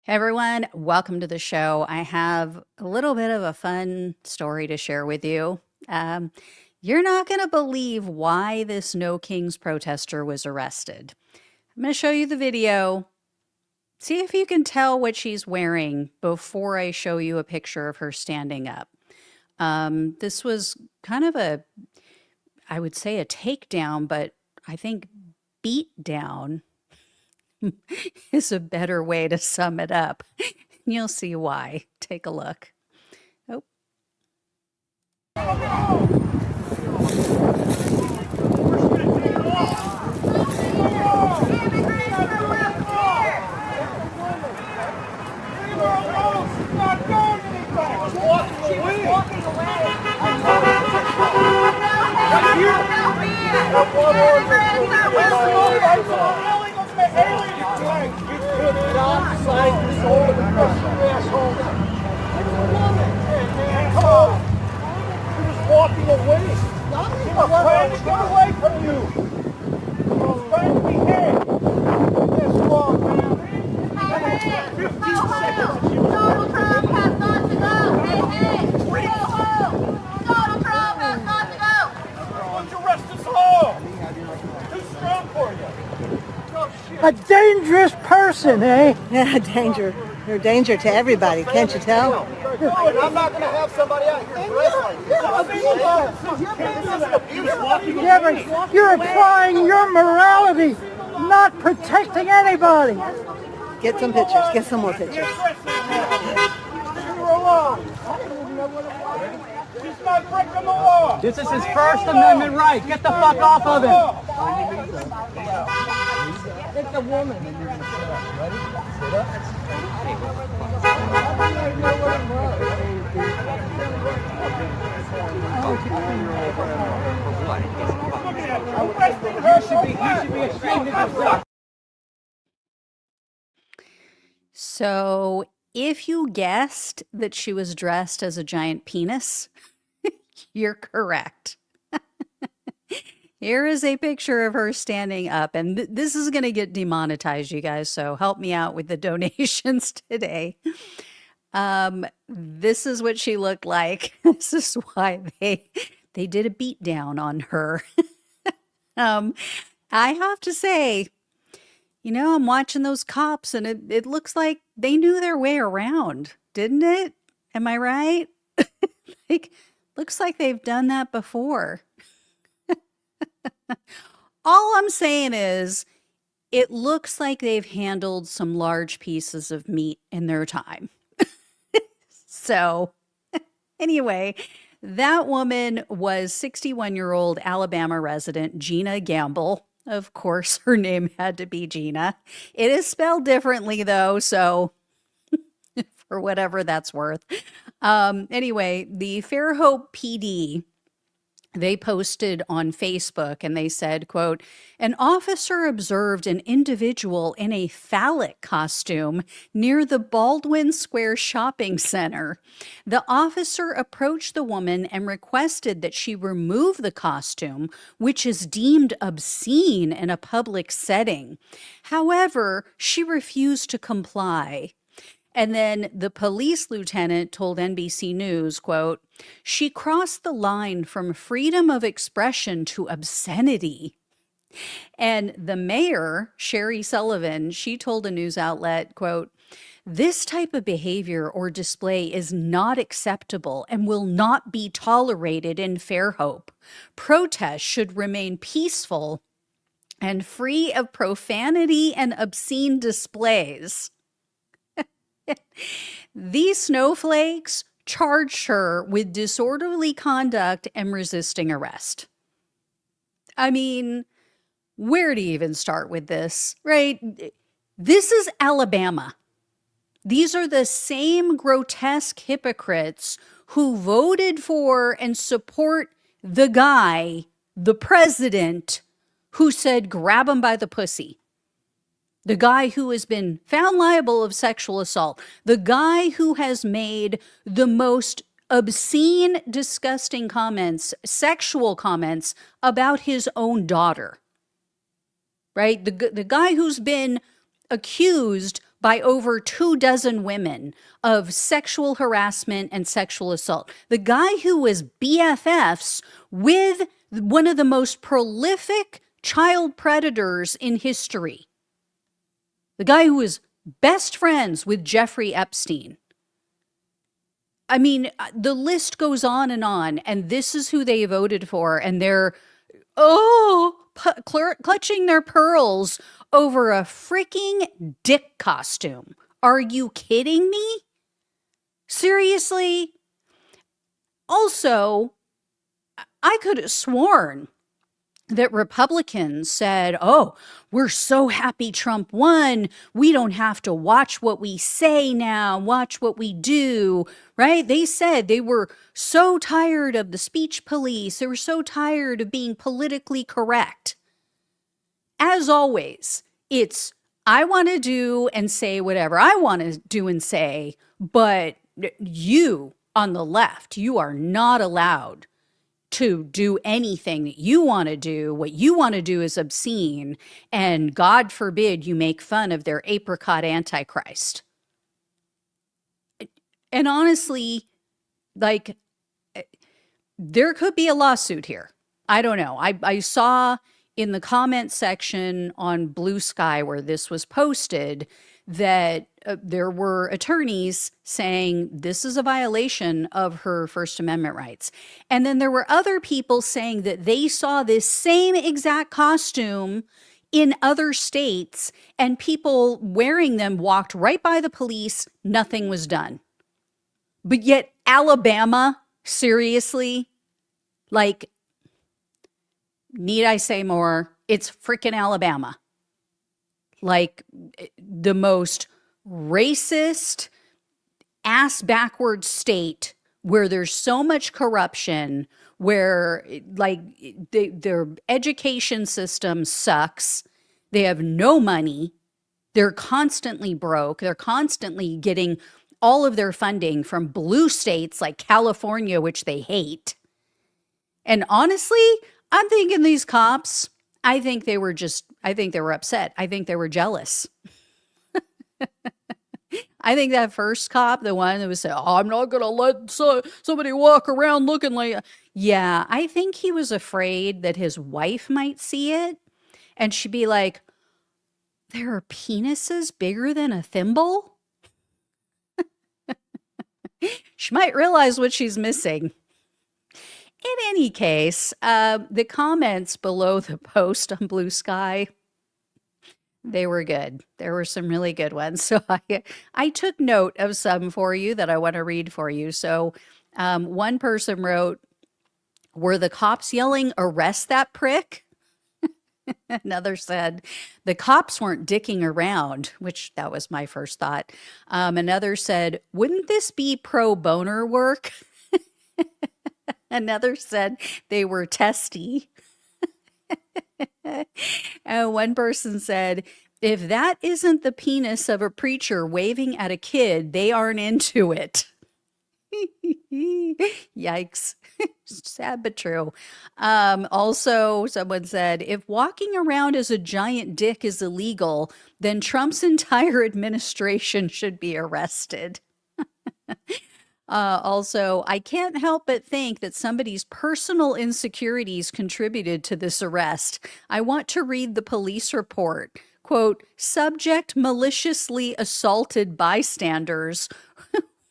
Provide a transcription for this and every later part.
Hey everyone, welcome to the show. I have a little bit of a fun story to share with you. Um, you're not going to believe why this No Kings protester was arrested. I'm going to show you the video. See if you can tell what she's wearing before I show you a picture of her standing up. This was kind of I would say a takedown, but I think beat down is a better way to sum it up. You'll see why. Take a look. Oh, Walking away. He was trying to get away from you. He was trying to behave. This long, man. 15 seconds. Donald Trump has got to go. Hey, hey. Go home. Donald Trump has got to go. Why don't you rest us all? Too strong for you. Oh, shit. A dangerous person, eh? Yeah, danger. You're a danger to everybody, can't you tell? I'm not going to have somebody out here dressed like this. Yeah, but you're applying your morality, not protecting anybody. Get some pictures. Get some more pictures. Leave her alone. She's not breaking the law. This is his First Amendment right. Get the fuck off of him. It's a woman. so if you guessed that she was dressed as a giant penis, you're correct. Here is a picture of her standing up, and this is going to get demonetized, you guys, so help me out with the donations today. This is what she looked like. This is why they did a beat down on her. I have to say, I'm watching those cops, and it looks like they knew their way around, didn't it? Am I right? Like, looks like they've done that before. All I'm saying is, it looks like they've handled some large pieces of meat in their time. So, anyway, that woman was 61-year-old Alabama resident Jeana Gamble. Of course, her name had to be Jeana. It is spelled differently, though, so for whatever that's worth. Anyway, the Fairhope PD, they posted on Facebook and they said, quote, an officer observed an individual in a phallic costume near the Baldwin Square shopping center. The officer approached the woman and requested that she remove the costume, which is deemed obscene in a public setting. However, she refused to comply. And then the police lieutenant told NBC News, quote, she crossed the line from freedom of expression to obscenity. And the mayor, Sherry Sullivan, she told a news outlet, quote, this type of behavior or display is not acceptable and will not be tolerated in Fairhope. Protests should remain peaceful and free of profanity and obscene displays. These snowflakes charged her with disorderly conduct and resisting arrest. I mean, where to even start with this, right? This is Alabama. These are the same grotesque hypocrites who voted for and support the guy, the president, who said, grab him by the pussy. The guy who has been found liable of sexual assault, the guy who has made the most obscene, disgusting comments, sexual comments about his own daughter, right? The guy who's been accused by over 24 women of sexual harassment and sexual assault. The guy who was BFFs with one of the most prolific child predators in history. The guy who was best friends with Jeffrey Epstein. I mean, the list goes on, and this is who they voted for, and they're, clutching their pearls over a freaking dick costume. Are you kidding me? Seriously? Also, I could have sworn that Republicans said, oh, we're so happy Trump won. We don't have to watch what we say now, watch what we do, right? They said they were so tired of the speech police. They were so tired of being politically correct. As always, it's, I want to do and say whatever I want to do and say, but you on the left, you are not allowed to do anything that you want to do. What you want to do is obscene, and God forbid you make fun of their apricot antichrist. And honestly, like, there could be a lawsuit here. I don't know. I saw in the comment section on Blue Sky where this was posted that there were attorneys saying this is a violation of her First Amendment rights. And then there were other people saying that they saw this same exact costume in other states and people wearing them walked right by the police. Nothing was done. But yet Alabama, seriously, like, need I say more? It's freaking Alabama. Like the most racist, ass backwards state where there's so much corruption, where like their education system sucks. They have no money. They're constantly broke. They're constantly getting all of their funding from blue states like California, which they hate. And honestly, I'm thinking these cops, I think they were upset. I think they were jealous. I think that first cop, the one that was saying, oh, I'm not going to let somebody walk around looking like, yeah, I think he was afraid that his wife might see it. And she'd be like, there are penises bigger than a thimble? She might realize what she's missing. In any case, the comments below the post on Blue Sky, they were good. There were some really good ones. So I took note of some for you that I want to read for you. So one person wrote, were the cops yelling, arrest that prick? Another said, the cops weren't dicking around, which that was my first thought. Another said, wouldn't this be pro boner work? Another said they were testy. And one person said, if that isn't the penis of a preacher waving at a kid, they aren't into it. Yikes. Sad but true. Also, someone said, if walking around as a giant dick is illegal, then Trump's entire administration should be arrested. Also, I can't help but think that somebody's personal insecurities contributed to this arrest. I want to read the police report. Quote, subject maliciously assaulted bystanders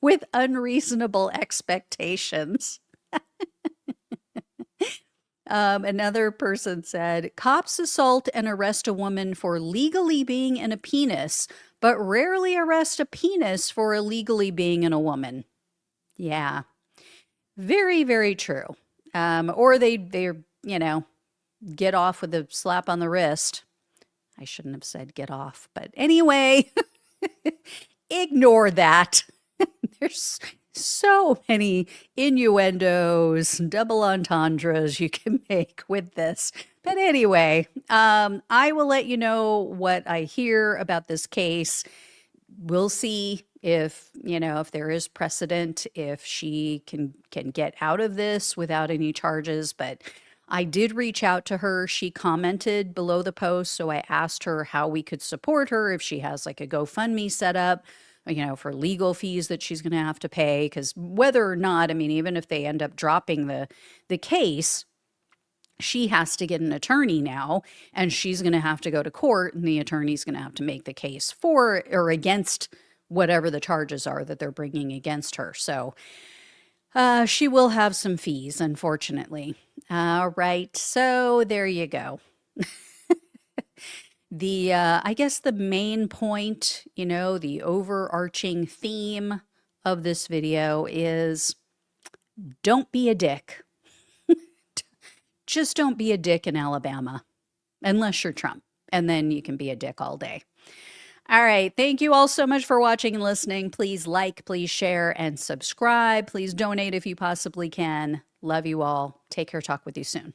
with unreasonable expectations. Another person said, cops assault and arrest a woman for legally being in a penis, but rarely arrest a penis for illegally being in a woman. Yeah, very, very true. Or they, get off with a slap on the wrist. I shouldn't have said get off, but anyway, ignore that. There's so many innuendos, double entendres you can make with this. But anyway, I will let you know what I hear about this case. We'll see if there is precedent, if she can get out of this without any charges. But I did reach out to her. She commented below the post, so I asked her how we could support her, if she has like a GoFundMe set up, for legal fees that she's going to have to pay. Because whether or not, I mean, even if they end up dropping the case, she has to get an attorney now, and she's going to have to go to court, and the attorney's going to have to make the case for or against whatever the charges are that they're bringing against her. So she will have some fees, unfortunately. All right, so there you go. I guess the main point, the overarching theme of this video is don't be a dick. Just don't be a dick in Alabama, unless you're Trump, and then you can be a dick all day. All right. Thank you all so much for watching and listening. Please like, please share, and subscribe. Please donate if you possibly can. Love you all. Take care. Talk with you soon.